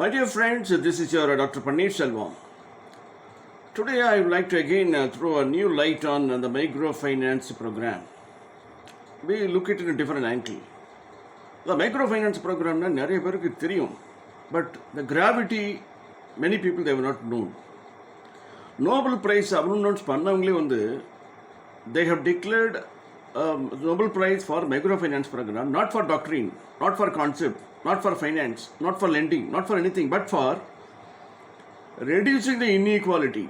My dear friends, this is your Dr. Paneer Selvam. Today I would like to again throw a new light on the microfinance program. We look at it in a different angle. The microfinance program is நிறைய பேருக்கு தெரியும், but the gravity many people they have not known. Nobel Prize announced பண்ணவங்களே வந்து they have declared Nobel Prize for microfinance program, not for doctrine, not for concept, not for finance, not for lending, not for anything, but for reducing the inequality.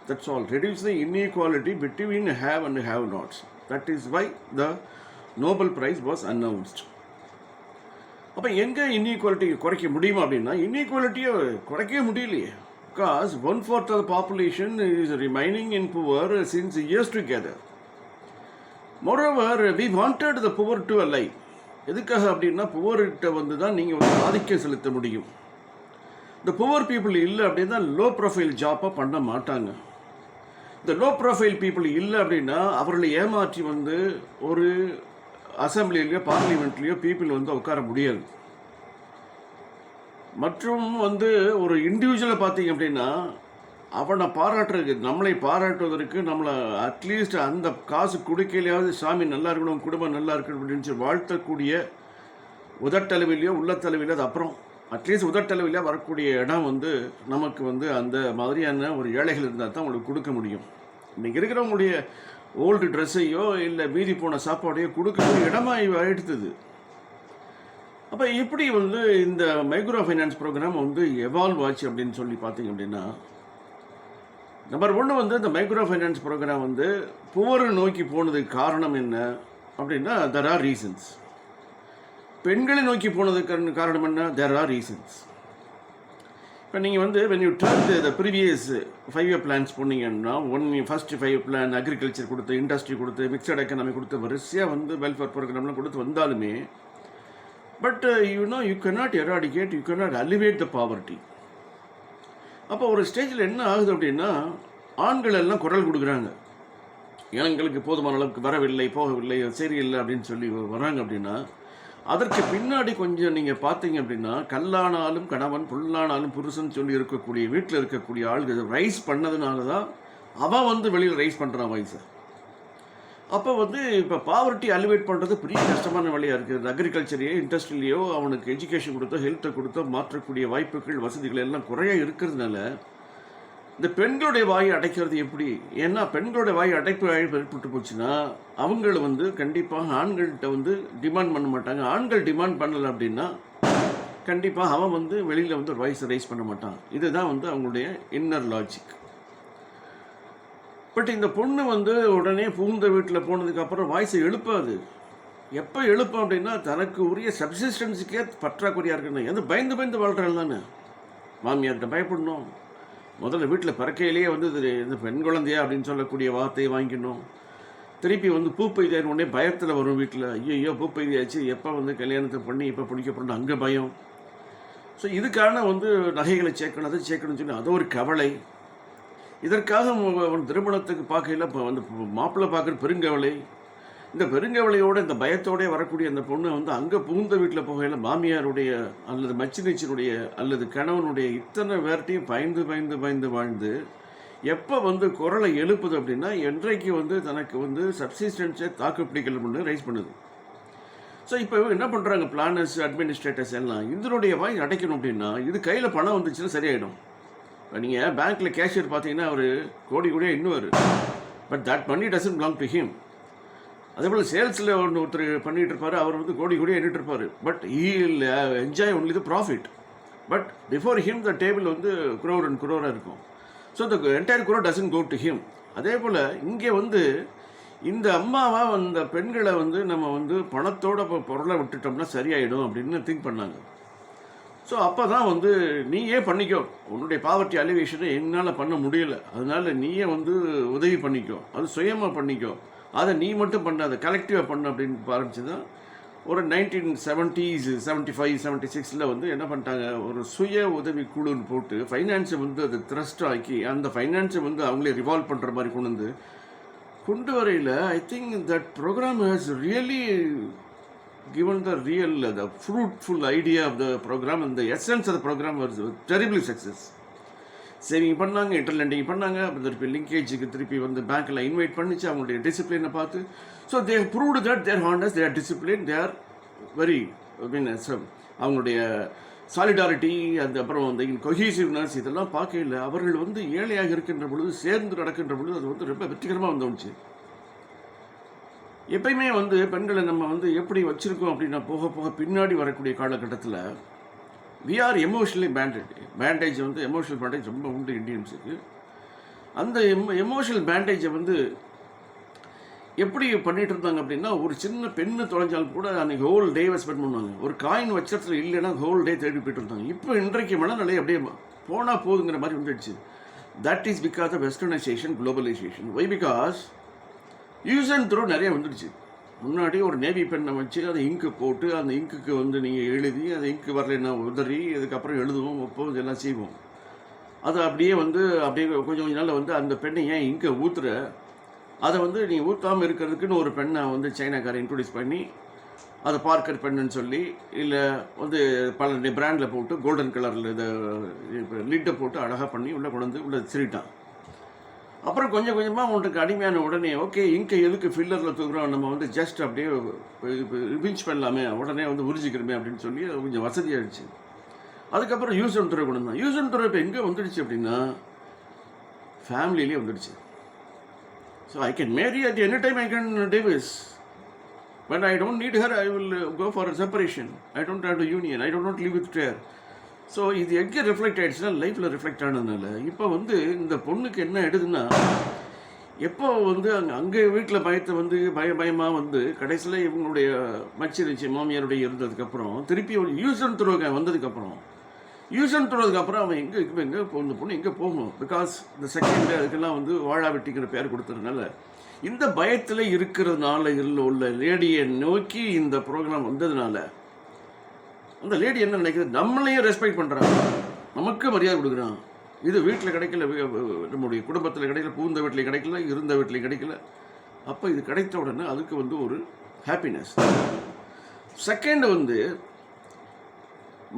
That's all. Reduce the inequality between have and have nots. That is why the Nobel Prize was announced. அப்போ எங்கே inequality குறைக்க முடியுமா அப்படின்னா, இன்இக்வாலிட்டியை குறைக்கவே முடியலையே. Because 1/4 of the population is remaining in poor since years together. Moreover, we wanted the poor to alive. எதுக்காக அப்படின்னா, புவர்கிட்ட வந்து தான் நீங்கள் வந்து ஆதிக்கம் செலுத்த முடியும். இந்த புவர் பீப்புள் இல்லை அப்படின்னா லோ ப்ரொஃபைல் ஜாப்பாக பண்ண மாட்டாங்க. இந்த லோ ப்ரொஃபைல் பீப்புள் இல்லை அப்படின்னா அவர்களை ஏமாற்றி வந்து ஒரு அசம்பிளிலேயோ பார்லிமெண்ட்லேயோ பீப்புள் வந்து உட்கார முடியாது. மற்றும் வந்து ஒரு இண்டிவிஜுவலை பார்த்தீங்க அப்படின்னா அவனை பாராட்டுறதுக்கு, நம்மளை பாராட்டுவதற்கு, நம்மளை அட்லீஸ்ட் அந்த காசு கொடுக்கலையாவது சாமி நல்லா இருக்கணும், குடும்பம் நல்லா இருக்கணும் அப்படின்னு சொல்லி வாழ்த்தக்கூடிய உதட்டளவிலையோ உள்ளத்தளவிலையோ, அது அப்புறம் அட்லீஸ்ட் உதட்டளவிலையோ வரக்கூடிய இடம் வந்து நமக்கு வந்து அந்த மாதிரியான ஒரு ஏழைகள் இருந்தால் தான் உங்களுக்கு கொடுக்க முடியும். இன்றைக்கி இருக்கிறவங்களுடைய ஓல்டு ட்ரெஸ்ஸையோ இல்லை மீதி போன சாப்பாடையோ கொடுக்கக்கூடிய இடமாக எடுத்தது. அப்போ எப்படி வந்து இந்த மைக்ரோ ஃபைனான்ஸ் ப்ரோக்ராம் வந்து எவால்வ் ஆச்சு அப்படின்னு சொல்லி பார்த்தீங்க அப்படின்னா, நம்பர் 1 வந்து இந்த மைக்ரோ ஃபைனான்ஸ் ப்ரோக்ராம் வந்து புவரை நோக்கி போனதுக்கு காரணம் என்ன அப்படின்னா, தெர் ஆர் ரீசன்ஸ். பெண்களை நோக்கி போனதுக்கு காரணம் என்ன, தெர் ஆர் ரீசன்ஸ். இப்போ நீங்கள் வந்து when you turn the previous 5-year plans போனீங்கன்னா, ஃபர்ஸ்ட் 5 பிளான் அக்ரிகல்ச்சர் கொடுத்து, இண்டஸ்ட்ரி கொடுத்து, மிக்சட் எக்கனாமி கொடுத்து, வரிசையாக வந்து வெல்ஃபேர் ப்ரோக்ராம்லாம் கொடுத்து வந்தாலுமே, but you cannot eradicate, you cannot alleviate the poverty. அப்போ ஒரு ஸ்டேஜில் என்ன ஆகுது அப்படின்னா, ஆண்கள் எல்லாம் குரல் கொடுக்குறாங்க, எங்களுக்கு போதுமான அளவுக்கு வரவில்லை, போகவில்லை, சரியில்லை அப்படின்னு சொல்லி வராங்க. அப்படின்னா அதற்கு பின்னாடி கொஞ்சம் நீங்கள் பார்த்தீங்க அப்படின்னா, கல்லானாலும் கணவன், புல்லானாலும் புருஷன் சொல்லி இருக்கக்கூடிய வீட்டில் இருக்கக்கூடிய ஆளுகள் ரைஸ் பண்ணதுனால தான் அவன் வந்து வெளியில் ரைஸ் பண்ணுறான் வயசை. அப்போ வந்து இப்போ பாவர்ட்டி அலிவேட் பண்ணுறது பெரிய கஷ்டமான வழியாக இருக்குது. அக்ரிகல்ச்சரையோ இண்டஸ்ட்ரியிலையோ அவனுக்கு எஜுகேஷன் கொடுத்தோ ஹெல்த்தை கொடுத்தோ மாற்றக்கூடிய வாய்ப்புகள் வசதிகள் எல்லாம் குறைய இருக்கிறதுனால இந்த பெண்களுடைய வாயை அடைக்கிறது எப்படி? ஏன்னா பெண்களுடைய வாய் அடைப்பு ஏற்பட்டு போச்சுன்னா அவங்கள வந்து கண்டிப்பாக ஆண்கள்கிட்ட வந்து டிமாண்ட் பண்ண மாட்டாங்க. ஆண்கள் டிமாண்ட் பண்ணலை அப்படின்னா கண்டிப்பாக அவன் வந்து வெளியில் வந்து வாய்ஸ் ரைஸ் பண்ண மாட்டான். இதுதான் வந்து அவங்களுடைய இன்னர் லாஜிக். பட் இந்த பொண்ணு வந்து உடனே புகுந்த வீட்டில் போனதுக்கப்புறம் வாய்ஸை எழுப்பாது. எப்போ எழுப்போம் அப்படின்னா, தனக்கு உரிய சப்சிஸ்டன்ஸுக்கே பற்றாக்குறையாக இருக்குன்னு எந்த பயந்து பயந்து வாழ்கிறாள் தானே. மாமியார்கிட்ட பயப்படணும், முதல்ல வீட்டில் பிறக்கையிலேயே வந்து இந்த பெண் குழந்தையா அப்படின்னு சொல்லக்கூடிய வார்த்தையை வாங்கிக்கணும். திருப்பி வந்து பூப்பெய்தியார் உடனே பயத்தில் வரும் வீட்டில், ஐயோ பூப்பெய்தியாச்சு, எப்போ வந்து கல்யாணத்தை பண்ணி எப்போ பிடிக்கப்படணும், அங்கே பயம். ஸோ இதுக்கான வந்து நகைகளை சேர்க்கணும், அதை சேர்க்கணும்னு சொல்லி அது ஒரு கவலை. இதற்காக திருமணத்துக்கு பார்க்கையில் இப்போ வந்து மாப்பிள்ளை பார்க்குற பெருங்கவலை. இந்த பெருங்கவலையோடு இந்த பயத்தோடய வரக்கூடிய அந்த பொண்ணு வந்து அங்கே புகுந்த வீட்டில் போகையில் மாமியாருடைய அல்லது மச்சினிச்சினுடைய அல்லது கணவனுடைய இத்தனை பேர்ட்டையும் பயந்து பயந்து பயந்து வாழ்ந்து எப்போ வந்து குரலை எழுப்புது அப்படின்னா, என்றைக்கு வந்து தனக்கு வந்து சப்சிஸ்டன்ஸை தாக்கு பிடிக்கணும்னு ரைஸ் பண்ணுது. ஸோ இப்போ என்ன பண்ணுறாங்க பிளானர்ஸ், அட்மினிஸ்ட்ரேட்டர்ஸ் எல்லாம் இதனுடைய வாய் அடைக்கணும் அப்படின்னா, இது கையில் பணம் வந்துச்சுன்னா சரியாயிடும். இப்போ நீங்கள் பேங்க்கில் கேஷியர் பார்த்தீங்கன்னா அவர் கோடி கோடியாக இன்னும், but that money doesn't belong to him. அதே போல் சேல்ஸில் ஒருத்தர் பண்ணிகிட்டு இருப்பார், அவர் வந்து கோடி கோடியாக எண்ணிட்டு இருப்பார், but he will enjoy only the profit. But before him the table வந்து குரோர் அண்ட் குரோராக இருக்கும். So the entire crore doesn't go to him. அதே போல் இங்கே வந்து இந்த அம்மாவாக அந்த பெண்களை வந்து நம்ம வந்து பணத்தோட பொருளை விட்டுட்டோம்னா சரியாயிடும் அப்படின்னு திங்க் பண்ணாங்க. ஸோ அப்போ தான் வந்து நீயே பண்ணிக்கோ, உன்னுடைய பாவர்ட்டி அலிவேஷனை என்னால் பண்ண முடியலை, அதனால் நீயே வந்து உதவி பண்ணிக்கோ, அது சுயமாக பண்ணிக்கோ, அதை நீ மட்டும் பண்ண, அதை கலெக்டிவாக பண்ண அப்படின்னு ஆரம்பிச்சு தான் ஒரு 1970s 75 76 வந்து என்ன பண்ணிட்டாங்க, ஒரு சுய உதவி குழுன்னு போட்டு ஃபைனான்ஸை வந்து அதை த்ரஸ்ட் ஆக்கி அந்த ஃபைனான்ஸை வந்து அவங்களே ரிவால்வ் பண்ணுற மாதிரி கொண்டு வரையில் I think that program has really given the real, the fruitful idea of the program and the essence of the program was terribly success. Saving பண்ணாங்க, இன்டர்லெண்டிங் பண்ணாங்க, அப்புறம் திருப்பி லிங்கேஜுக்கு திருப்பி வந்து பேங்க்கில் இன்வைட் பண்ணிச்சு அவங்களுடைய டிசிப்ளினை பார்த்து. So they proved that their honest, their discipline, their very means அவங்களுடைய சாலிடாரிட்டி, அந்த அப்புறம் அந்த கொஹீசிவ்னஸ் இதெல்லாம் பார்க்கல. அவர்கள் வந்து ஏழையாக இருக்கின்ற பொழுது, சேர்ந்து நடக்கின்ற பொழுது அது வந்து ரொம்ப வெற்றிகரமாக வந்துச்சு. எப்பயுமே வந்து பெண்களை நம்ம வந்து எப்படி வச்சுருக்கோம் அப்படின்னா, போக போக பின்னாடி வரக்கூடிய காலகட்டத்தில் வி ஆர் எமோஷ்னலி பேண்டேஜ் வந்து எமோஷனல் பேண்டேஜ் ரொம்ப உண்டு இந்தியன்ஸுக்கு. அந்த எமோஷனல் பேண்டேஜை வந்து எப்படி பண்ணிகிட்டு இருந்தாங்க அப்படின்னா, ஒரு சின்ன பெண்ணு தொலைஞ்சாலும் கூட அன்றைக்கி ஹோல் டேவை ஸ்பெண்ட் பண்ணுவாங்க. ஒரு காயின் வச்சத்தில் இல்லைன்னா ஹோல் டே தேடி போய்ட்டு இருந்தாங்க. இப்போ இன்றைக்கு மனநிலை அப்படியே போனால் போதுங்கிற மாதிரி வந்துடுச்சு. That is because of westernisation, globalisation. Why? Because use and throw நிறைய வந்துடுச்சு. முன்னாடி ஒரு நேவி பெண்ணை வச்சு அதை இங்கு போட்டு, அந்த இங்குக்கு வந்து நீங்கள் எழுதி, அந்த இங்கு வரலைன்னா உதறி, அதுக்கப்புறம் எழுதுவோம், வைப்போம், இதெல்லாம் செய்வோம். அதை அப்படியே வந்து அப்படியே கொஞ்சம் நாளில் வந்து அந்த பெண்ணை ஏன் இங்கே ஊற்றுற, அதை வந்து நீ ஊற்றாமல் இருக்கிறதுக்குன்னு ஒரு பெண்ணை வந்து சைனாக்காரை இன்ட்ரடியூஸ் பண்ணி, அதை பார்க்கர் பெண்ணுன்னு சொல்லி, இல்லை வந்து பல பிராண்டில் போட்டு கோல்டன் கலரில் இதை லிட்டை போட்டு அழகாக பண்ணி உள்ளே கொண்டு வந்து உள்ளே திருட்டான். அப்புறம் கொஞ்சம் கொஞ்சமாக உனக்கு அடிமையான உடனே, ஓகே இங்கே எதுக்கு ஃபில்லரில் தூக்குறோம், நம்ம வந்து ஜஸ்ட் அப்படியே ரிவிஞ்ச் பண்ணலாமே, உடனே வந்து உறிஞ்சிக்கிறோமே அப்படின்னு சொல்லி கொஞ்சம் வசதியாகிடுச்சு. அதுக்கப்புறம் யூஸ் அண்ட் த்ரோ கொண்டு தான். யூஸ் அண்ட் த்ரோ இப்போ எங்கே வந்துடுச்சு அப்படின்னா, ஃபேமிலியிலே வந்துடுச்சு. So I can Mary at any time, I can divorce. When I don't need her, I will go for a separation. I don't have a union. I don't want to live with her. So இது எங்கே reflect ஆகிடுச்சுன்னா, லைஃப்பில் reflect ஆனதுனால இப்போ வந்து இந்த பொண்ணுக்கு என்ன எடுதுன்னா, எப்போ வந்து அங்கே வீட்டில் பயத்தை வந்து பயமாக வந்து கடைசியில் இவங்களுடைய மச்சிருச்சு மாமியாருடைய இருந்ததுக்கப்புறம் திருப்பி ஒரு யூஸ் அண்ட் த்ரோ வந்ததுக்கப்புறம், யூஸ் அண்ட் த்ரோதுக்கப்புறம் அவன் எங்கே இந்த பொண்ணு எங்கே போகணும்? பிகாஸ் இந்த செகண்ட் அதுக்கெல்லாம் வந்து வாழா வெட்டிங்கிற பேர் கொடுத்ததுனால, இந்த பயத்தில் இருக்கிறதுனால உள்ள லேடியை நோக்கி இந்த ப்ரோக்ராம் வந்ததுனால, அந்த லேடி என்ன நினைக்கிறது, நம்மளையும் ரெஸ்பெக்ட் பண்ணுறாங்க, நமக்கு மரியாதை கொடுக்குறான். இது வீட்டில் கிடைக்கல, நம்முடைய குடும்பத்தில் கிடைக்கல, பூந்த வீட்டில் கிடைக்கல, இருந்த வீட்டில் கிடைக்கல. அப்போ இது கிடைத்த உடனே அதுக்கு வந்து ஒரு ஹாப்பினஸ். செகண்ட் வந்து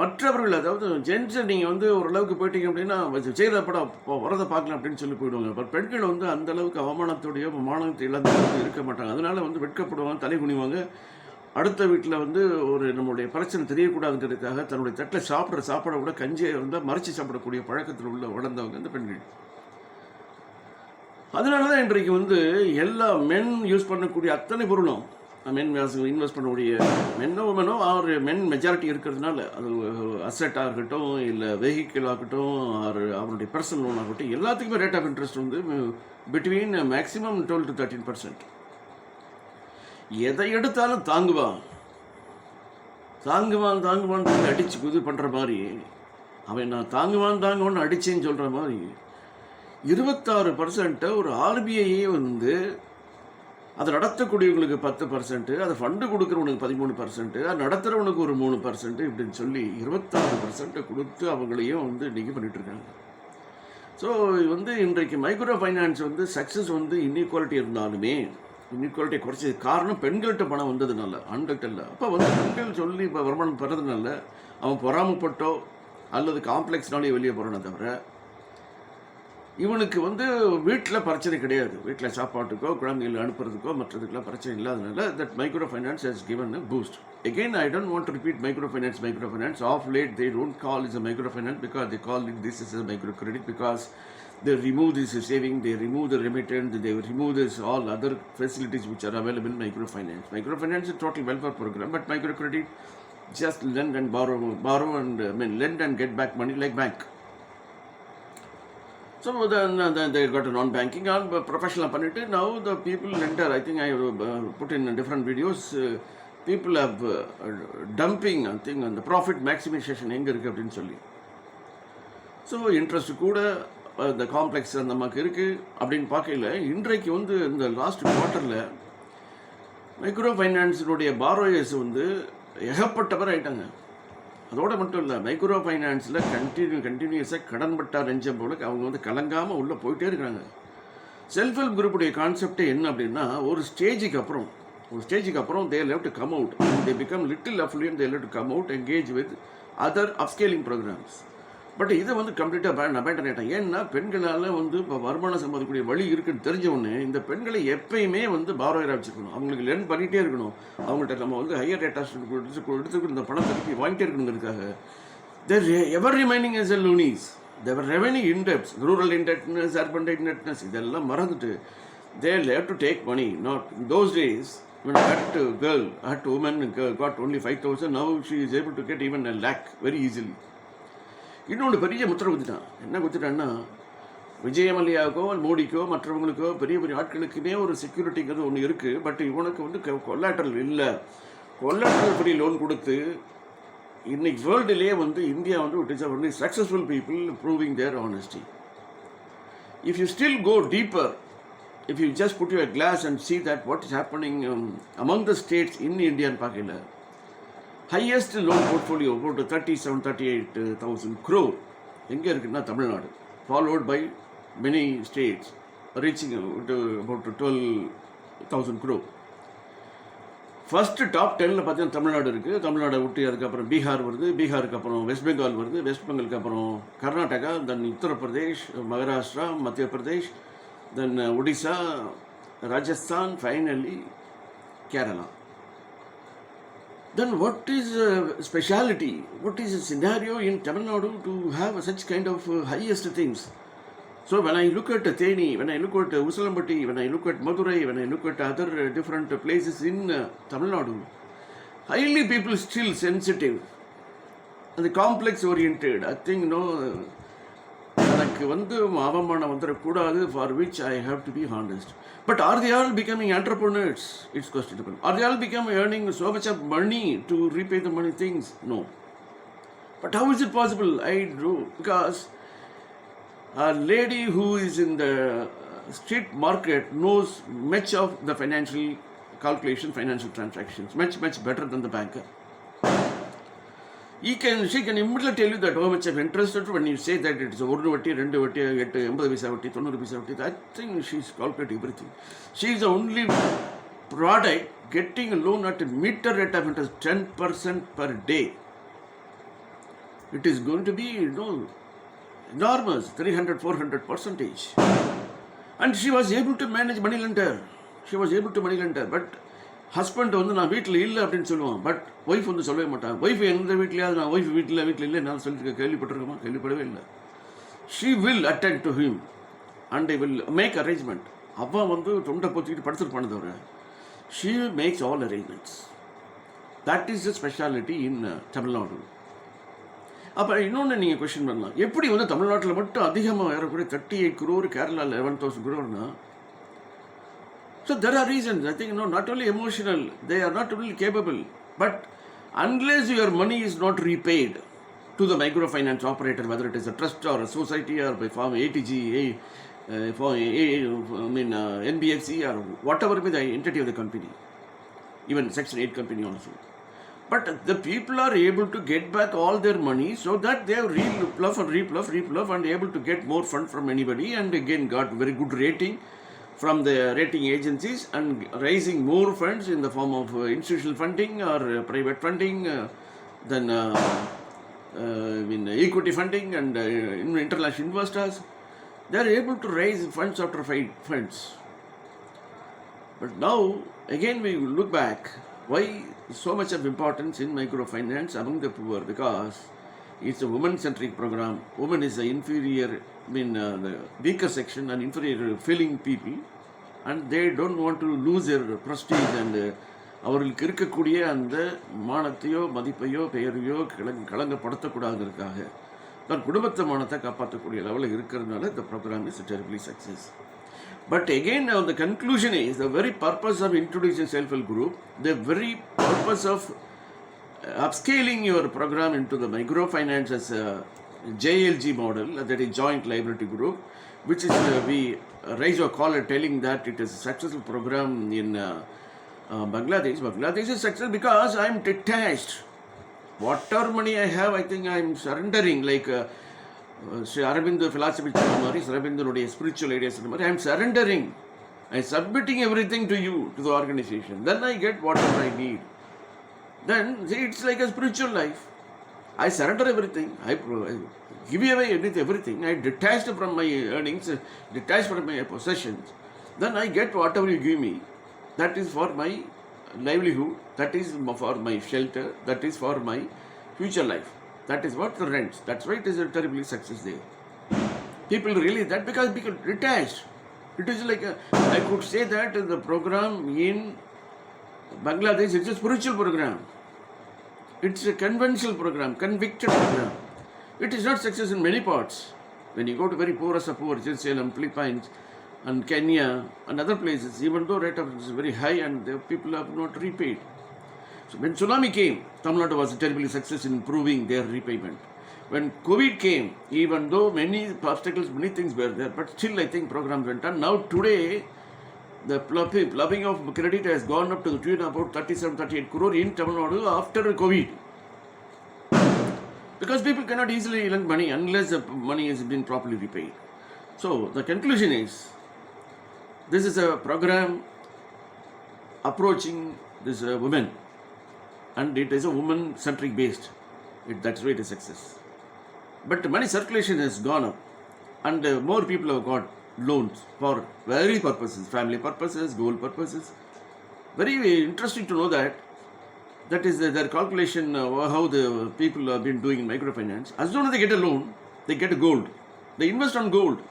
மற்றவர்கள், அதாவது ஜென்ஸை நீங்கள் வந்து ஓரளவுக்கு போயிட்டீங்க அப்படின்னா செய்கிற படம் வரதை பார்க்கலாம் அப்படின்னு சொல்லி போயிடுவாங்க. பட் பெண்கள் வந்து அந்தளவுக்கு அவமானத்தோடைய மானத்தை இழந்து இருக்க மாட்டாங்க. அதனால் வந்து வெட்கப்படுவாங்க, தலை குனிவாங்க. அடுத்த வீட்டில் வந்து ஒரு நம்மளுடைய பிரச்சனை தெரியக்கூடாதுங்கிறதுக்காக தன்னுடைய தட்டில் சாப்பிட்ற சாப்பாடை கூட கஞ்சியை வந்து மறைச்சி சாப்பிடக்கூடிய பழக்கத்தில் உள்ள வளர்ந்தவங்க இந்த பெண்கள். அதனால தான் இன்றைக்கு வந்து எல்லா மென் யூஸ் பண்ணக்கூடிய அத்தனை பொருளும், மென் இன்வெஸ்ட் பண்ணக்கூடிய மென்னோ உமனோ ஆர் மென் மெஜாரிட்டி இருக்கிறதுனால, அது அசெட்டாக இருக்கட்டும், இல்லை வெஹிக்கிள் ஆகட்டும், ஆர் அவருடைய பர்சனல் லோன் ஆகட்டும், எல்லாத்துக்குமே ரேட் ஆஃப் இன்ட்ரெஸ்ட் வந்து பிட்வீன் மேக்ஸிமம் 12 to 13%. எதை எடுத்தாலும் தாங்குவான் அடித்து இது பண்ணுற மாதிரி, அவன் நான் தாங்குவான்னு அடிச்சேன்னு சொல்கிற மாதிரி 26% ஒரு ஆர்பிஐயே வந்து அதை நடத்தக்கூடியவங்களுக்கு 10%, அதை ஃபண்டு கொடுக்குறவனுக்கு 13%, அது நடத்துகிறவனுக்கு ஒரு 3% இப்படின்னு சொல்லி 26% கொடுத்து அவங்களையும் வந்து இன்றைக்கி பண்ணிகிட்ருக்காங்க. ஸோ வந்து இன்றைக்கு மைக்ரோ ஃபைனான்ஸ் வந்து சக்ஸஸ் வந்து இன்இக்வாலிட்டி இருந்தாலுமே, இன்இக்வாலிட்டி குறைச்சது காரணம் பெண்கள்கிட்ட பணம் வந்ததுனால, ஆண்கள்கிட்ட இல்லை. அப்போ வந்து பெண்கள் சொல்லி இப்போ வருமானம் பெறதுனால அவன் பொறாமப்பட்டோ அல்லது காம்ப்ளெக்ஸ்னாலே வெளியே போகிறானே தவிர, இவனுக்கு வந்து வீட்டில் பிரச்சனை கிடையாது. வீட்டில் சாப்பாட்டுக்கோ குழந்தைகள் அனுப்புறதுக்கோ மற்றதுக்கெல்லாம் பிரச்சனை இல்லாதனால that micro finance has given a boost. Again, I don't want to repeat microfinance. Of late, they don't call it a microfinance because they call it this is a microcredit, because they remove this saving, they remove the remittance, they remove this all other facilities which are available in microfinance. Microfinance is a total welfare program, but microcredit just lend and borrow and lend and get back money like bank. So then they got a non-banking and professional பண்ணிட்டு, now the people lender, I think I put in different videos, people have dumping, I think, and the profit maximization எங்கே இருக்குது அப்படின்னு சொல்லி. So interest கூட இந்த complex அந்த நமக்கு இருக்குது அப்படின்னு பார்க்கல. இன்றைக்கு வந்து இந்த லாஸ்ட் குவார்ட்டரில் மைக்ரோ ஃபைனான்ஸினுடைய பாரோயர்ஸ் வந்து ஏகப்பட்டவர் ஆகிட்டாங்க. அதோடு மட்டும் இல்லை, மைக்ரோ ஃபைனான்ஸில் கண்டினியூஸாக கடன் பட்டா நெஞ்சம் போல அவங்க வந்து கலங்காமல் உள்ளே போயிட்டே இருக்கிறாங்க. செல்ஃப் ஹெல்ப் குரூப்புடைய கான்செப்டே என்ன அப்படின்னா, ஒரு ஸ்டேஜுக்கு அப்புறம் ஒரு ஸ்டேஜுக்கு அப்புறம் they will have to come out. When they become little affluent, they will have to come out, engage with other upscaling programs. But இதை வந்து கம்ப்ளீட்டாக அபேண்டன் ஆகிட்டாங்க. ஏன்னா பெண்களால் வந்து இப்போ வருமானம் சம்பாதிக்கக்கூடிய வழி இருக்குன்னு தெரிஞ்ச உடனே இந்த பெண்களை எப்பயுமே வந்து பாரோயராக வச்சுக்கணும், அவங்களுக்கு லேர்ன் பண்ணிகிட்டே இருக்கணும், அவங்கள்ட்ட நம்ம வந்து ஹையர் ரேட்டாஸ் எடுத்துக்கிட்டு இந்த பணத்தை திருப்பி வாங்கிட்டே இருக்கணுங்கிறதுக்காக தேர் எவர் ரிமைனிங் எஸ் எ லூனிஸ். தேவர் ரெவென்யூ இன்டெப்ஸ், ரூரல் இன்டெப்ட்னஸ், அர்பன் இன்டெப்ட்னஸ் இதெல்லாம் மறந்துட்டு they have to take money. Not in those days when that woman got only 5,000. Now she is able to get even a lakh very easily. இன்னொன்று பெரிய முத்திரை குத்திட்டான். என்ன குத்திட்டான்னா, விஜயமல்லையாவுக்கோ மோடிக்கோ மற்றவங்களுக்கோ பெரிய பெரிய ஆட்களுக்குமே ஒரு செக்யூரிட்டிங்கிறது ஒன்று இருக்குது. பட் இவனுக்கு வந்து கொல்லாட்ரல் இல்லை. கொல்லாட்ரல் படி லோன் கொடுத்து இன்னைக்கு வேர்ல்டுலேயே வந்து இந்தியா வந்து it is a very successful people proving their honesty. If you still go deeper, if you just put your glass and see that what is happening among the states in India and Pakistan, highest loan portfolio about 37-38,000 crore எங்கே இருக்குன்னா Tamil Nadu, followed by many states reaching about 12,000 crore. First top 10ல் பார்த்தீங்கன்னா தமிழ்நாடு இருக்குது. தமிழ்நாடை விட்டு அதுக்கப்புறம் பீகார் வருது, பீகாருக்கு அப்புறம் வெஸ்ட் பெங்கால் வருது, வெஸ்ட் பெங்காலுக்கு அப்புறம் கர்நாடகா, தென் உத்தரப்பிரதேஷ், மகாராஷ்டிரா, மத்திய Pradesh, then Odisha, Rajasthan, finally Kerala. Then what is speciality? What is a scenario in Tamil Nadu to have such kind of highest things? So when I look at Theni, when I look at Usalambatti, when I look at Madurai, when I look at other different places in Tamil Nadu, highly people still sensitive and complex oriented. I think எனக்கு வந்து அவமானம் வந்துடக்கூடாது, for which I have to be honest. But are they all becoming entrepreneurs? It's questionable. Are they all become earning so much of money to repay the money things? No. But how is it possible? I do, because a lady who is in the street market knows much of the financial calculation, financial transactions, much better than the banker. She can immediately tell you that how much of interest when you say that it is 1 வட்டி 2 வட்டி 8 80 பைசா வட்டி 90 பைசா வட்டி. I think she is calculating everything. She is the only product getting a loan at a meter rate of interest 10% per day. It is going to be enormous, 300-400%. And she was able to manage money lender. But husband வந்து நான் வீட்டில் இல்லை அப்படின்னு சொல்லுவான். But wife வந்து சொல்லவே மாட்டான். Wife எந்த வீட்லையாவது நான் ஒய்ஃப் வீட்டில் இல்லை நான் சொல்லியிருக்கேன், கேள்விப்பட்டிருக்கோமா? கேள்விப்படவே இல்லை. She will attend to him and I will make arrangement. அவன் வந்து தொண்டை பொத்திக்கிட்டு படுத்துட்டு பண்ணதவரை she makes all arrangements. That is the speciality in Tamil Nadu. அப்புறம் இன்னொன்று நீங்கள் கொஸ்டின் பண்ணலாம், எப்படி வந்து தமிழ்நாட்டில் மட்டும் அதிகமாக ஏறக்கூடிய 38 crore, கேரளாவில் 11,000 crore? So there are reasons. I think not only emotional, they are not only capable, but unless your money is not repaid to the microfinance operator, whether it is a trust or a society or by form ATG, NBFC or whatever be the entity of the company, even Section 8 company also. But the people are able to get back all their money so that they have repluff and able to get more fund from anybody, and again got very good rating from the rating agencies and raising more funds in the form of institutional funding or private funding, then equity funding and international investors. They are able to raise funds after funds. But now again we look back, why so much of importance in microfinance among the poor? Because it's a women-centric program. Woman is the inferior, the weaker section and inferior feeling people, and they don't want to lose their prestige and அவர்களுக்கு இருக்கக்கூடிய அந்த மானத்தையோ மதிப்பையோ பெயரையோ களங்கப்படுத்தக்கூடாதுக்காக தன் குடும்பத்தை மானத்தை காப்பாற்றக்கூடிய லெவலில் இருக்கிறதுனால இந்த program is terribly success. But again, the conclusion is the very purpose of introducing self-help group, the very purpose of upscaling your program into the microfinance as a JLG model, that is joint liability group, which is we raise a call telling that it is a successful program in Bangladesh. Bangladesh is successful because I am detached. Whatever money I have, I think I am surrendering, like Sri Aurobindo philosophy சொன்ன மாதிரி, Sri Aurobindoனுடைய spiritual ideas சொன்ன மாதிரி, I am surrendering I'm submitting everything to you, to the organization. Then I get whatever I need. Then, see, it's like a spiritual life. I surrender everything. I give away everything. I detached from my earnings, detached from my possessions. Then I get whatever you give me. That is for my livelihood. That is for my shelter. That is for my future life. That is what the rents. That's why it is a terribly success there. People really that because detached. It is like I could say that the program in Bangladesh is a spiritual program. It's a conventional program, convicted program. It is not success in many parts. When you go to very poorest of poor, Jerusalem, Philippines, and Kenya, and other places, even though rate of is very high and the people have not repaid. So when tsunami came, Tamil Nadu was a terribly success in proving their repayment. When COVID came, even though many obstacles, many things were there, but still I think programs went on. Now today, the plopping of credit has gone up to the tune of about 37-38 crore in Tamil Nadu after COVID. Because people cannot easily lend money unless the money has been properly repaid. So the conclusion is, this is a program approaching this women, and it is a woman-centric based. That's why it is success. But money circulation has gone up, and more people have got loans for various purposes, family purposes, goal purposes. Very interesting to know that. That is their calculation, how the people have been doing in microfinance. As soon as they get a loan, they get a gold. They invest on gold.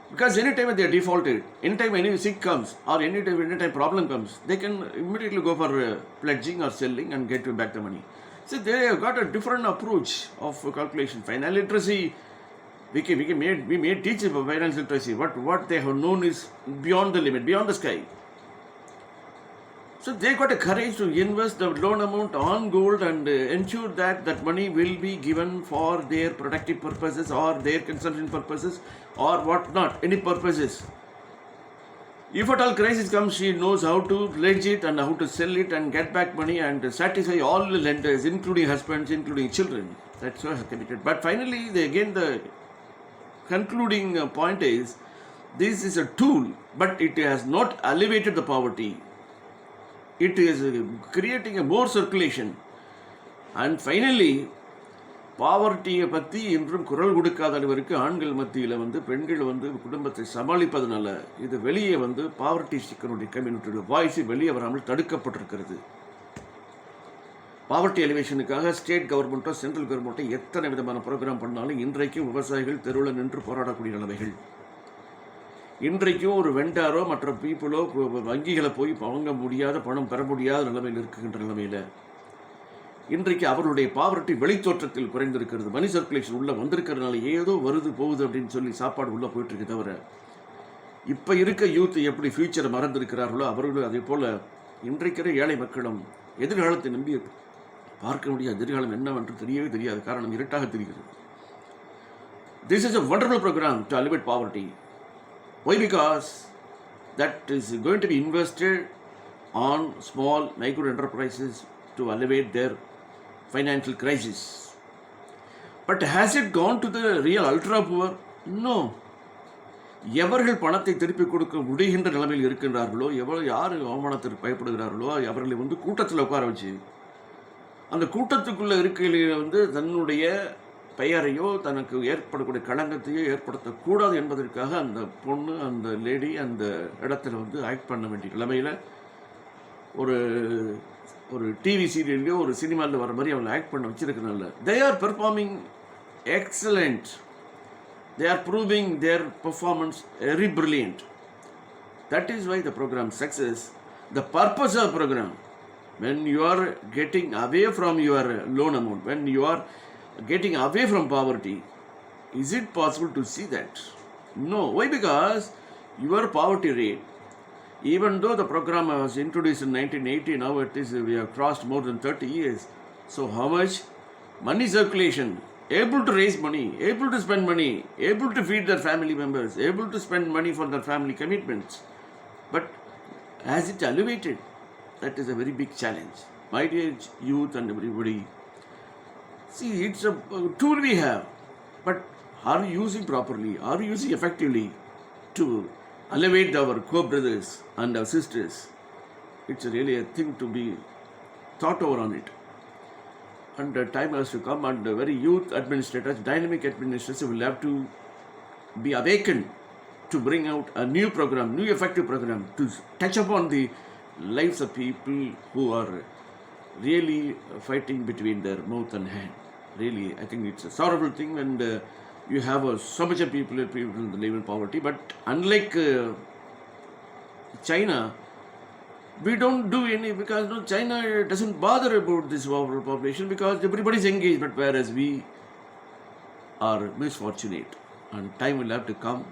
Because anytime they are defaulted, anytime any sick comes, or anytime problem comes, they can immediately go for pledging or selling and get back the money. So they have got a different approach of calculation. Financial literacy, we may teach about financial literacy. What they have known is beyond the limit, beyond the sky. So they got a courage to invest the loan amount on gold and ensure that that money will be given for their productive purposes or their consumption purposes or what not, any purposes. If at all crisis comes, she knows how to pledge it and how to sell it and get back money and satisfy all the lenders, including husbands, including children. That's why committed. But finally, the concluding point is, this is a tool, but it has not alleviated the poverty. It is creating a more circulation. And finally, பாவர்ட்டியை பற்றி இன்றும் குரல் கொடுக்காத அளவிற்கு ஆண்கள் மத்தியில் பெண்கள் குடும்பத்தை சமாளிப்பதனால இது வெளியே பாவர்ட்டி ஸ்டிக்கருடைய கம்யூனிட்டியோட வாய்ஸ் வெளியே வராமல் தடுக்கப்பட்டிருக்கிறது. பாவர்ட்டி எலிவேஷனுக்காக ஸ்டேட் கவர்மெண்ட்டோ சென்ட்ரல் கவர்மெண்ட்டோ எத்தனை விதமான ப்ரோக்ராம் பண்ணாலும் இன்றைக்கும் விவசாயிகள் தெருவில் நின்று போராடக்கூடிய நிலைமைகள். இன்றைக்கும் ஒரு வெண்டாரோ மற்ற பீப்புளோ வங்கிகளை போய் வாங்க முடியாத, பணம் பெற முடியாத நிலைமையில் இருக்குகின்ற நிலைமையில் இன்றைக்கு அவருடைய பாவர்ட்டி வெளித்தோற்றத்தில் குறைந்திருக்கிறது. மணி சர்க்குலேஷன் உள்ளே வந்திருக்கிறதுனால ஏதோ வருது போகுது அப்படின்னு சொல்லி சாப்பாடு உள்ளே போயிட்டுருக்கு. தவிர இப்போ இருக்க யூத் எப்படி ஃபியூச்சரை மறந்திருக்கிறார்களோ அவர்களும் அதே போல் இன்றைக்கிற ஏழை மக்களும் எதிர்காலத்தை நம்பி பார்க்க முடியாது. எதிர்காலம் என்னவென்று தெரியவே தெரியாது. காரணம் இருட்டாக தெரிகிறது. This is a wonderful program to alleviate poverty. Why? Because that is going to be invested on small micro enterprises to alleviate their financial crisis. But has it gone to the real ultra poor? No. எவர்கள் பணத்தை திருப்பி கொடுக்க முடிகின்ற நிலைமையில் இருக்கின்றார்களோ, யார் அவமானத்திற்கு பயப்படுகிறார்களோ அவர்களை கூட்டத்தில் உட்கார வச்சு அந்த கூட்டத்துக்குள்ளே இருக்கையிலே தன்னுடைய பெயரையோ தனக்கு ஏற்படக்கூடிய களங்கத்தையோ ஏற்படுத்தக்கூடாது என்பதற்காக அந்த பொண்ணு, அந்த லேடி அந்த இடத்துல ஆக்ட் பண்ண வேண்டிய நிலைமையில் ஒரு டிவி சீரியல்லையோ ஒரு சினிமாவில் வர மாதிரி அவங்களை ஆக்ட் பண்ண வச்சிருக்கிறனால they are performing excellent. They are proving their performance very brilliant. That is why the program success. The purpose of program, when you are getting away from your loan amount, when you are getting away from poverty, is it possible to see that? No. Why? Because your poverty rate, even though the program was introduced in 1980, now we have crossed more than 30 years. So how much money circulation, able to raise money, able to spend money, able to feed their family members, able to spend money for their family commitments. But has it elevated? That is a very big challenge. My dear youth and everybody, see, it's a tool we have, but are you using properly? Are you using effectively to elevate our co-brothers and our sisters. It's really a thing to be thought over on it. And the time has to come, and the very youth administrators, dynamic administrators will have to be awakened to bring out a new program, new effective program to touch upon the lives of people who are really fighting between their mouth and hand. Really, I think it's a sorrowful thing when you have so much of people live in poverty. But unlike China, we don't do any, because no, China doesn't bother about this overall population because everybody's engaged. But whereas we are misfortunate, and time will have to come,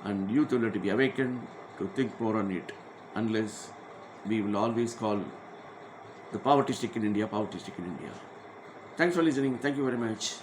and youth will have to be awakened to think more on it. Unless we will always call the poverty stricken India, poverty stricken India. Thanks for listening. Thank you very much.